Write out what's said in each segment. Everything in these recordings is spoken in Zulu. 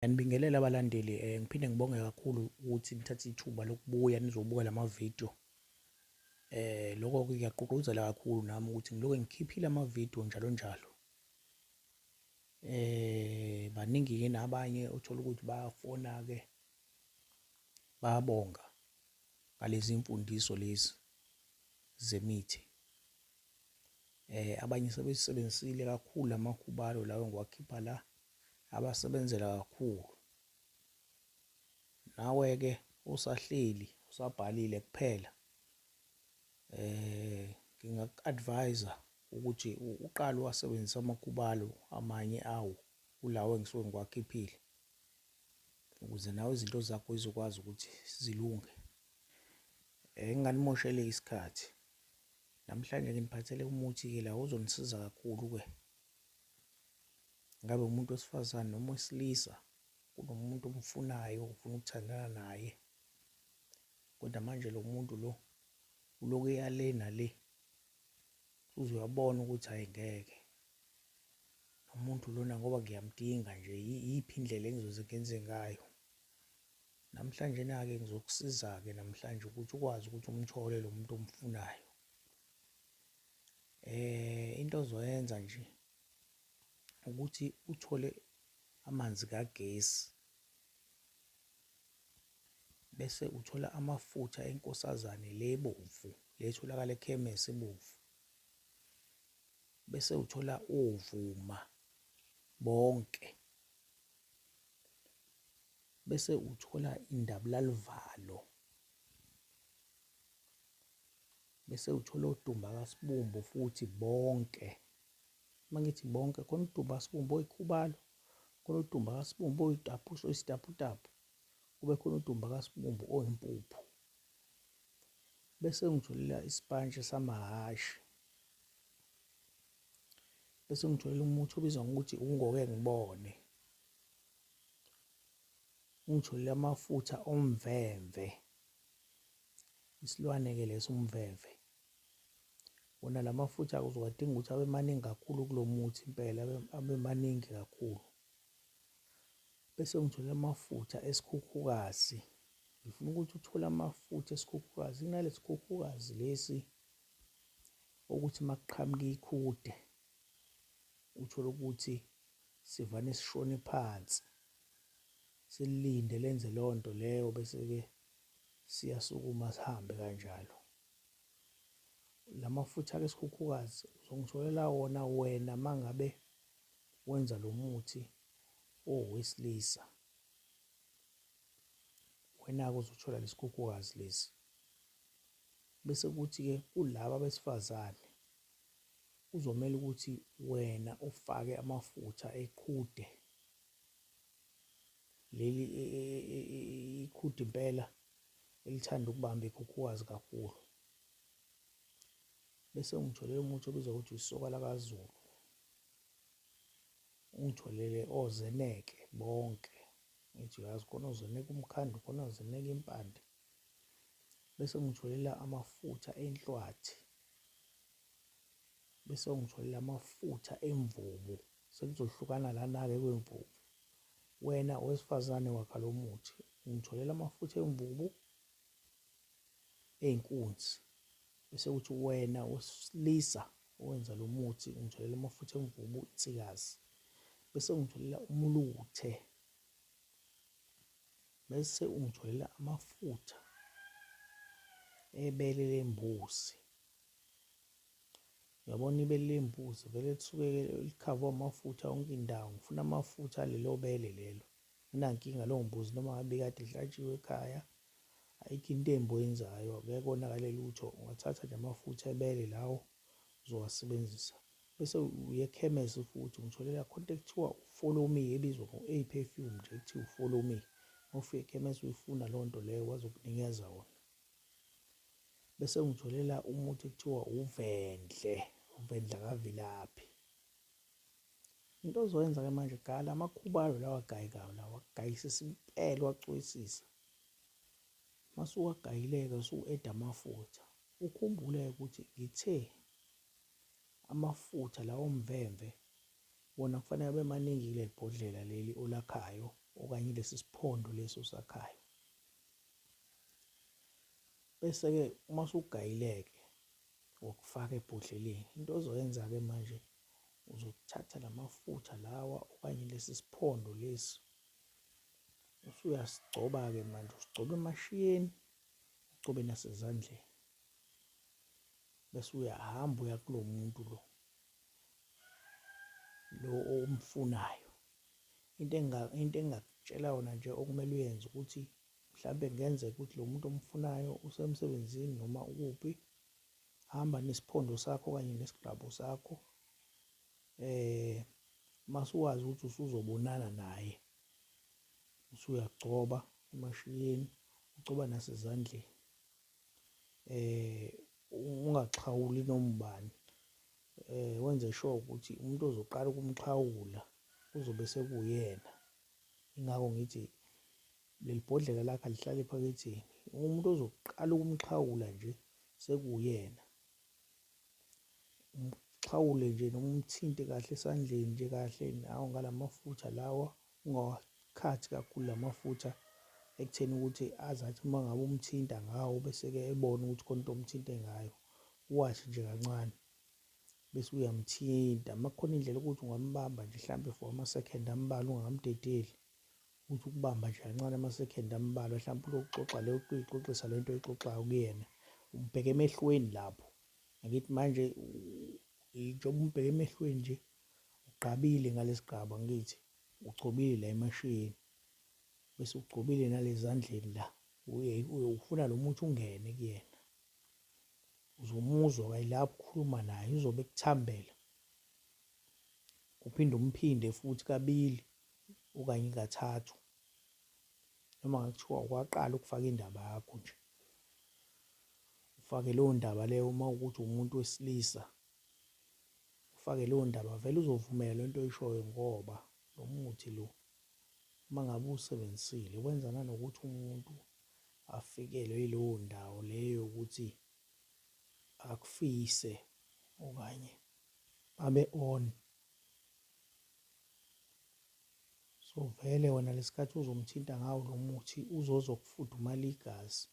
Ngiyanibingelela abalandeli, ngiphinde ngibonge kakhulu ukuthi nithathe ithuba lokubuya nizobuka lamavidiyo. Lokho kuyagqugquzela kakhulu nami ukuthi ngiloke ngikhiphile amavidiyo njalo njalo. Baningi-ke nabanye othola ukuthi bayafona-ke bayabonga ngalezi mfundiso lezi zemithi. Abanye sebesebenzisile kakhulu lamakhubalo lawo ngiwakhipha la, abasebenzela kakhulu. Nawe-ke usahleli usabhalile kuphela, ngingaku-advise-a ukuthi uqale uwasebenzise amakhubalo amanye awo kulawo engisuke ngiwakhiphile, ukuze nawe izinto zakho zizokwazi ukuthi zilunge. Nginganimoshele isikhathi namhlanje nginiphathele umuthi-ke la uzonisiza kakhulu-ke. Ngabe umuntu wesifazane noma wesilisa, kunomuntu omfunayo ufuna ukuthandana naye, kodwa manje lo muntu lo uloku eya le nale, uze uyabona ukuthi hhayi ngeke nomuntu lona ngoba ngiyamdinga nje, iyiphi indlela engizoze ngenze ngayo. Namhlanje-na-ke ngizokusiza-ke namhlanje ukuthi ukwazi ukuthi umthole lo muntu omfunayo. Into ozoyenza nje ukuthi uthole amanzi kagesi, bese uthola amafutha enkosazane le ebomvu, le etholakala ekhemesi ebomvu, bese uthola ovuma bonke, bese uthola indabula-luvalo, bese uthola udumba kaSibumbu futhi bonke. Uma ngithi bonke, khona udumba kaSibumbu oyikhubalo, khona udumba kaSibumbu oyisitaputapu, kube khona udumba kaSibumbu oyimpuphu. Bese ngitholela isipantshi samahhashi, bese ngitholela umuthi obizwa ngokuthi ungoke ngibone, ngitholile amafutha omvemve, isilwane-ke leso umvemve. Wona la mafutha uzowadinga ukuthi abe maningi kakhulu kulo muthi impela, abe maningi kakhulu. Bese ngitholela amafutha esikhukhukazi, ngifuna ukuthi uthole amafutha esikhukhukazi, kunalesi sikhukhukazi lesi ukuthi uma kuqhamuka ikhude uthole ukuthi sivane sishone phansi, silinde lenze leyo nto leyo, bese-ke siyasukuma sihambe kanjalo. La mafutha-ke esikhukhukazi uzongitholela wona wena uma ngabe wenza lo muthi owesilisa. Wena-ke uzothola lesi khukhukazi lesi. Bese kuthi-ke kulaba besifazane kuzomele ukuthi wena ufake amafutha eqhude, leli iqhude impela elithanda ukubamba ikhukhukazi kakhulu. Bese ungitholele umuthi obizwa ukuthi isoka lakaZulu, ungitholele ozeneke bonke, ngithi uyazi khona ozeneke umkhando, khona ozeneke impande. Bese ngitholela amafutha enhlwathi, bese ngitholela amafutha emvubu. Sekuzohlukana lana-ke kwemvubu. Wena owesifazane wakha lo muthi ungitholela amafutha emvubu, ey'nkunzi. Bese kuthi wena wesilisa owenza lo muthi ungitholela amafutha emvubu, insikazi. Bese ngitholela umluthe, bese ungitholela amafutha ebele lembuzi. Uyabona ibele lembuzi vele lisuke likhavwe amafutha yonke indawo. Ngifuna amafutha alelo bele lelo. Inankinga leyo mbuzi noma ngabe kade ihlatshiwe ekhaya, ayikho into embi oyenzayo, akekho konakale lutho. Ungathatha nje amafutha ebele lawo uzowasebenzisa. Bese uye ekhemesi futhi ungitholela khona into ekuthiwa u-follow me, ebizwa eyi-perfume nje ekuthiwa u-follow me. Uma ufika ekhemesi uyifuna leyo nto leyo bazokunikeza wona. Bese ngitholela umuthi ekuthiwa uvendle, uvendla kaVilaphi. Into ozoyenza-ke manje, gala amakhubalo lawa agayekayo lawa, agayisisa impela uwacwisisa. Mase uwagayileke usu-eda amafutha, ukhumbule ukuthi ngithe amafutha lawo omvemve wona kufanele abe maningi kuleli bhodlela leli olakhayo okanye lesi siphondo leso sakhayo. Bese-ke uma usugayileke ukufaka ebhodleleni, into ozoyenza-ke manje uzothatha lamafutha lawa okanye lesi siphondo lesi usuyasigcoba-ke manje, usigcoba emashiyeni, ugcobe nasezandleni, bese uyahamba uya kulo muntu lo omfunayo. Into engakutshela yona nje okumele uyenze ukuthi mhlambe kungenzeka ukuthi lo muntu omfunayo usemsebenzini noma ukuphi, hamba nesiphondo sakho okanye nesigqabo sakho, mase uwazi ukuthi usuzobonana naye, usuyagcoba emashiyeni, ugcoba nasezandleni, ungaxhawuli noma ubani, wenze sure ukuthi umuntu ozoqala ukumxhawula kuzobe sekuyena. Ingakho ngithi leli bhodlela lakho alihlale ephaketheni, umuntu ozoqala ukumxhawula nje sekuyena. Umxhawule nje noma umthinte kahle esandleni nje kahle nawo ngalamafutha lawa, ungawakhathi kakhulu lamafutha ekutheni ukuthi azathi uma ngabe umthinta ngawo bese-ke ebona ukuthi khona into omthinte ngayo, uwashi nje kancane bese uyamthinta. Uma kukhona indlela ukuthi ungambamba nje mhlambe for ama-second ambalwa ungamdedeli, ukuthi ukubamba nje kancane ama-second ambalwa, mhlawumbe ulokuxoxa le uyixoxisa lento oyixoxayo kuyena, umbheke emehlweni lapho. Angithi manje njengoba umbheke emehlweni nje ugqabile ngalesigqaba, angithi ugcobile la emashiyeni bese ugcobile nalezandleni la, ufuna lo muthi ungene kuyena, uzomuzwa kayilapho ukhuluma naye, uzobe ekuthambela. Uphinde umphinde futhi kabili okanye kathathu, noma ngakuthiwa ukwaqala ukufaka indaba yakho nje, ufake leyo ndaba leyo. Uma ukuthi umuntu wesilisa, ufake leyo ndaba, vele uzovumela lento oyishoyo, ngoba lo muthi lo uma ngabe usebenzisile wenza nanokuthi umuntu afikelwe yileyo ndawo leyo ukuthi akufise okanye abe on. So vele wena lesikhathi uzomthinta ngawo lo muthi uzokufudumala igazi,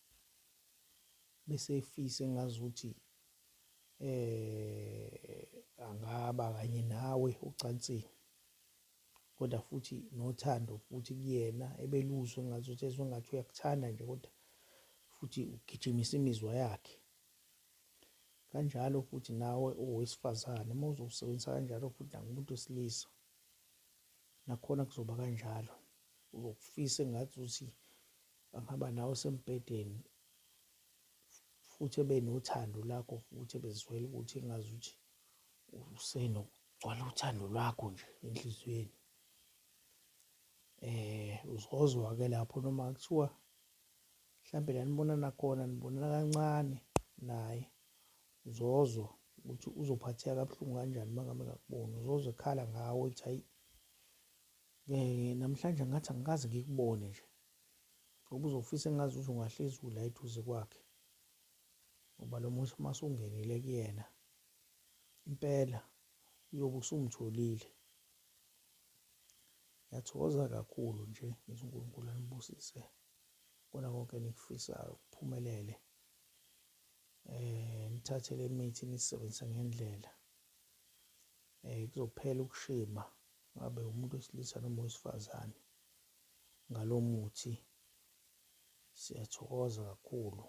bese efise engazuthi angaba kanye nawe ocansini, kodwa futhi nothando futhi kuyena, ebeluzwe engazuthi ezwe ngathi uyakuthanda nje, kodwa futhi ugijimisa imizwa yakhe. Kanjalo futhi nawe owesifazane uma uzowusebenzisa kanjalo futhi nangumuntu wesilisa, nakhona kuzoba kanjalo. Uzokufisa engathi uthi angaba nawe sembhedeni futhi ebe nothando lakho futhi ebezwela ukuthi engazuthi usenokugcwala uthando lwakho nje enhliziyweni. Uzozwa-ke lapho noma kuthiwa mhlambe la nibonana khona nibonana kancane naye, uzozwa ukuthi uzophatheka kabuhlungu kanjani uma ngabe ngakubona. Uzozwa ekhala ngawe ukuthi hayi, namhlanje ngathi angikaze ngikubone nje, ngoba uzofisa engazi ukuthi ungahlezi ula eduze kwakhe, ngoba lo muthi uma usungenile kuyena impela uyobe usumtholile. Ngiyathokoza kakhulu nje, ngithi uNkulunkulu anibusise kona konke enikufisayo kuphumelele. Nithathe le mithi nisebenzise ngendlela, kuzophela ukushima ngabe umuntu wesilisa noma wesifazane ngalo muthi. Siyathokoza kakhulu.